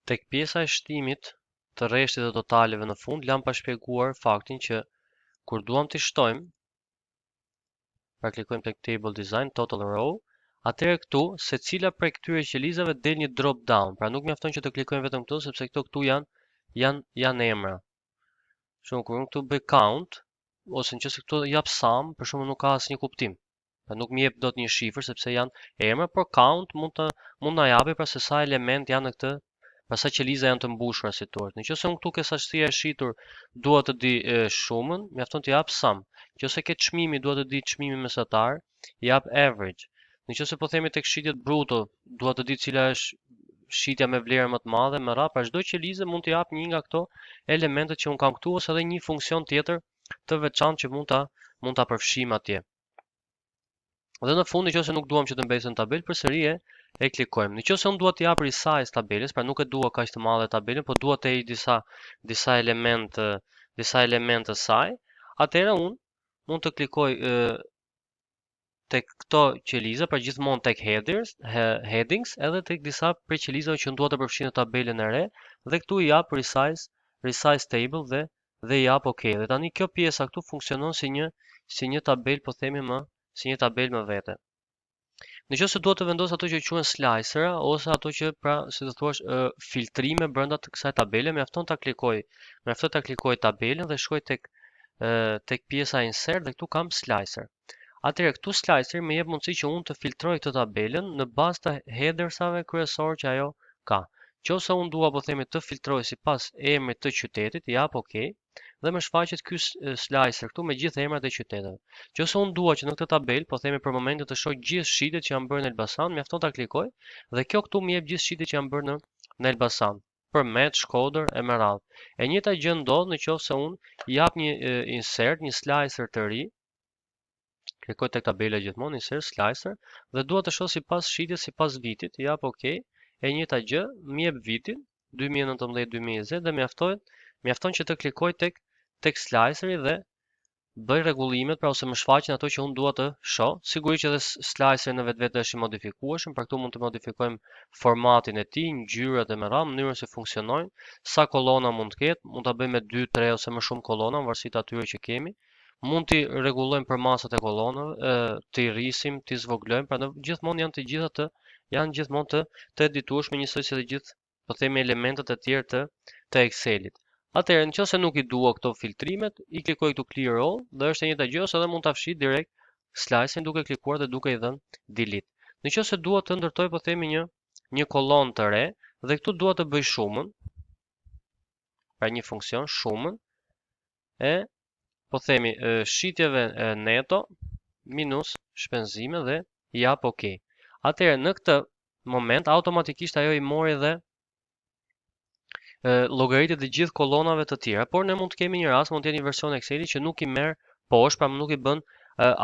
Tek pjesa e shtimit të rreshtit të totaleve në fund, lam pa shpjeguar faktin që kur duam të shtojmë, pra klikojmë tek Table Design, Total Row, atëherë këtu, secila prej këtyre qelizave del një drop down, pra nuk mjafton që të klikojmë vetëm këtu, sepse këtu janë emra. Shumë kur unë këtu bëj count, ose nëse këtu jap sum, për shembull nuk ka asnjë kuptim. Pra nuk më jep dot një shifër sepse janë emra, por count mund na japi pra se sa element janë në këtë, pra sa qeliza janë të mbushura si thuhet. Nëse unë këtu ke sasia e shitur dua të di shumën, mjafton të jap sum. Nëse ke çmimi dua të di çmimin mesatar, jap average. Nëse po themi tek shitjet bruto, dua të di cila është shitja me vlerë më të madhe, me radhë, pra çdo qelizë mund të jap një nga këto elementet që un kam këtu ose edhe një funksion tjetër të veçantë që mund ta përfshijmë atje. Dhe në fund, nëse nuk duam që të mbesë në tabelë, përsëri e klikojmë. Nëse unë dua të jap resize tabelës, pra nuk e dua kaq të madhe tabelën, por dua të heq disa elemente saj, atëherë unë mund të klikoj tek këto qeliza, pra gjithmonë tek headings, edhe tek disa prej qelizave që dua të përfshij në tabelën e re, dhe këtu i jap resize table dhe i jap OK. Dhe tani kjo pjesa këtu funksionon si një tabelë, po themi si një tabelë më vete. Nëse dua të vendos ato që quhen slicera ose ato që pra si të thuash filtrime brenda të kësaj tabele, mjafton ta klikoj tabelën dhe shkoj tek pjesa insert dhe këtu kam slicer. Atëherë këtu slicer më jep mundësi që unë të filtroj këtë tabelën në bazë të headersave kryesor që ajo ka. Nëse unë dua po themi të filtroj sipas emrit të qytetit, jap OK. Dhe më shfaqet ky slicer këtu me gjithë emrat e qyteteve. Nëse unë dua që në këtë tabelë, po themi për momentin të shoh gjithë shitjet që janë bërë në Elbasan, mjafton ta klikoj dhe kjo këtu më jep gjithë shitjet që janë bërë në Elbasan, për Met, Shkodër e me radhë. E njëjta gjë ndodh nëse unë jap një insert, një slicer të ri, klikoj tek tabela gjithmonë insert slicer dhe dua të shoh sipas shitjes, sipas vitit, jap OK. E njëjta gjë, më jep vitin 2019-2020 dhe mjafton që të klikoj tek sliceri dhe bëj rregullimet, pra ose më shfaqen ato që unë dua të shoh. Sigurisht që edhe sliceri në vetvete është i modifikueshëm, pra këtu mund të modifikojmë formatin e tij, ngjyrat e me radhë, mënyrën se funksionojnë, sa kolona mund të ketë, mund ta bëjmë me 2, 3 ose më shumë kolona, varësi të atyre që kemi. Mund t'i rregullojmë për masat e kolonave, t'i rrisim, t'i zvoglojmë, pra gjithmonë janë gjithmonë të editueshme njësoj si të gjithë, po themi elementet e tjerë të Excelit. Atëherë, nëse nuk i dua këto filtrimet, i klikoj këtu clear all dhe është e njëjta gjë, ose edhe mund ta fshij direkt slicein duke klikuar dhe duke i dhënë delete. Nëse dua të ndërtoj po themi një kolonë të re dhe këtu dua të bëj shumën, pra një funksion shumën e po themi shitjeve neto minus shpenzime dhe i jap OK. Atëherë në këtë moment automatikisht ajo i mori dhe llogaritet e gjithë kolonave të tjera, por ne mund të kemi një rast, mund të jetë një version Exceli që nuk i merr poshtë, pra nuk i bën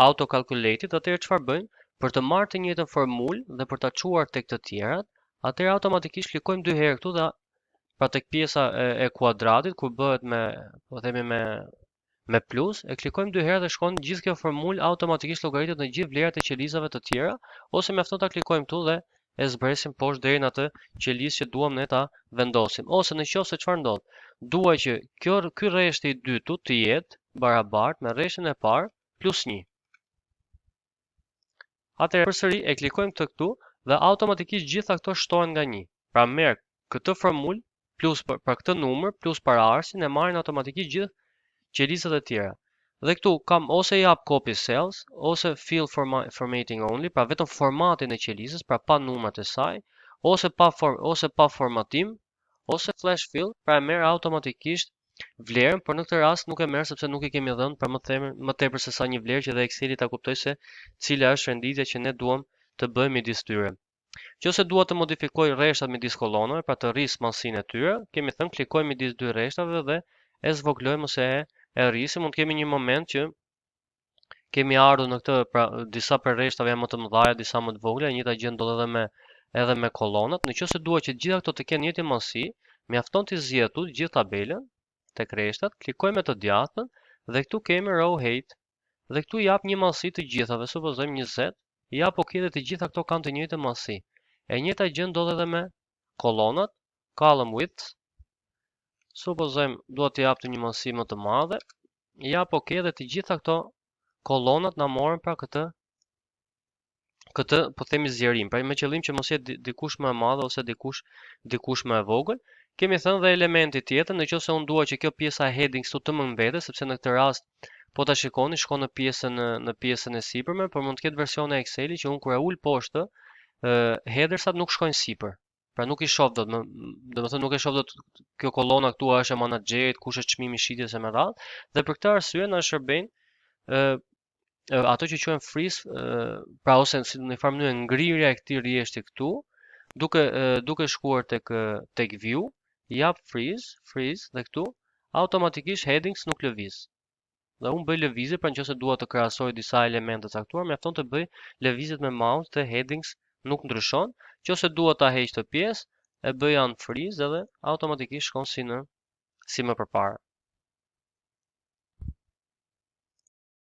auto calculated. Atëherë çfarë bëjmë? Për të marrë të njëjtën formulë dhe për ta çuar tek të tjerat, atëherë automatikisht klikojmë 2 herë këtu dhe pra tek pjesa e kuadratit kur bëhet po themi me plus, e klikojmë 2 herë dhe shkon gjithë kjo formulë automatikisht llogaritet në gjithë vlerat e qelizave të tjera, ose mjafton ta klikojmë këtu dhe e zbresim poshtë deri në atë qelizë që duam ne ta vendosim. Ose nëse çfarë ndodh? Dua që ky rreshti i dytë të jetë barabartë me rreshtin e parë plus 1. Atëherë përsëri e klikojmë këtu dhe automatikisht gjitha këto shtohen nga 1. Pra merr këtë formulë plus për këtë numër plus paraardhësin e marrin automatikisht gjithë qelizat e tjera. Dhe këtu kam ose jap copy cells, ose fill formatting only, pra vetëm formatin e qelizës, pra pa numrat e saj, ose pa formatim, ose flash fill, pra e merr automatikisht vlerën, por në këtë rast nuk e merr sepse nuk i kemi dhënë, pra më tepër se sa një vlerë që dhe Exceli ta kuptoj se cila është renditja që ne duam të bëjmë midis tyre. Nëse dua të modifikoj rreshtat midis kolonave, pra të rris masinë e tyre, kemi thënë klikoj midis dy rreshtave dhe e zvoglojmë ose e rrisim. Mund të kemi një moment që kemi ardhur në këtë, pra disa për rreshtave janë më të mëdha, disa më të vogla, e njëjta gjë ndodh edhe me kolonat. Nëse dua që gjitha këto të kenë njëjtin masi, mjafton të zgjedh tu gjithë tabelën tek rreshtat, klikoj me të djathtën dhe këtu kemi row height dhe këtu jap një masi të gjithave, supozojmë 20, jap OK dhe të gjitha këto kanë të njëjtën masi. E njëjta gjë ndodh edhe me kolonat, column width, supozojmë dua t'i jap të një mësi më të madhe, jap OK dhe të gjitha këto kolonat na morën pra këtë po themi zgjerim, pra me qëllim që mos jetë dikush më e madhe ose dikush më e vogël. Kemi thënë dhe elementi tjetër, nëse unë dua që kjo pjesa e headings të më mbetet, sepse në këtë rast po ta shikoni, shkon në pjesën e sipërme, por mund të ketë versione e Excel-i që unë kur e ul poshtë, headersat nuk shkojnë sipër. Pra nuk i shoh dot, domethënë nuk e shoh dot kjo kolona këtu është e menaxherit, kush është çmimi i shitjes e me radhë, dhe për këtë arsye na shërbejnë ato që quhen freeze, pra ose në një farë mënyrë ngrirja e këtij rjeshti këtu, duke shkuar tek view, jap freeze dhe këtu automatikisht headings nuk lëviz. Dhe unë bëj lëvizje, pra nëse dua të krahasoj disa elemente të caktuar, mjafton të bëj lëvizjet me mouse dhe headings nuk ndryshon. Nëse dua ta heq këtë pjesë, e bëj unfreeze edhe automatikisht shkon si më përpara.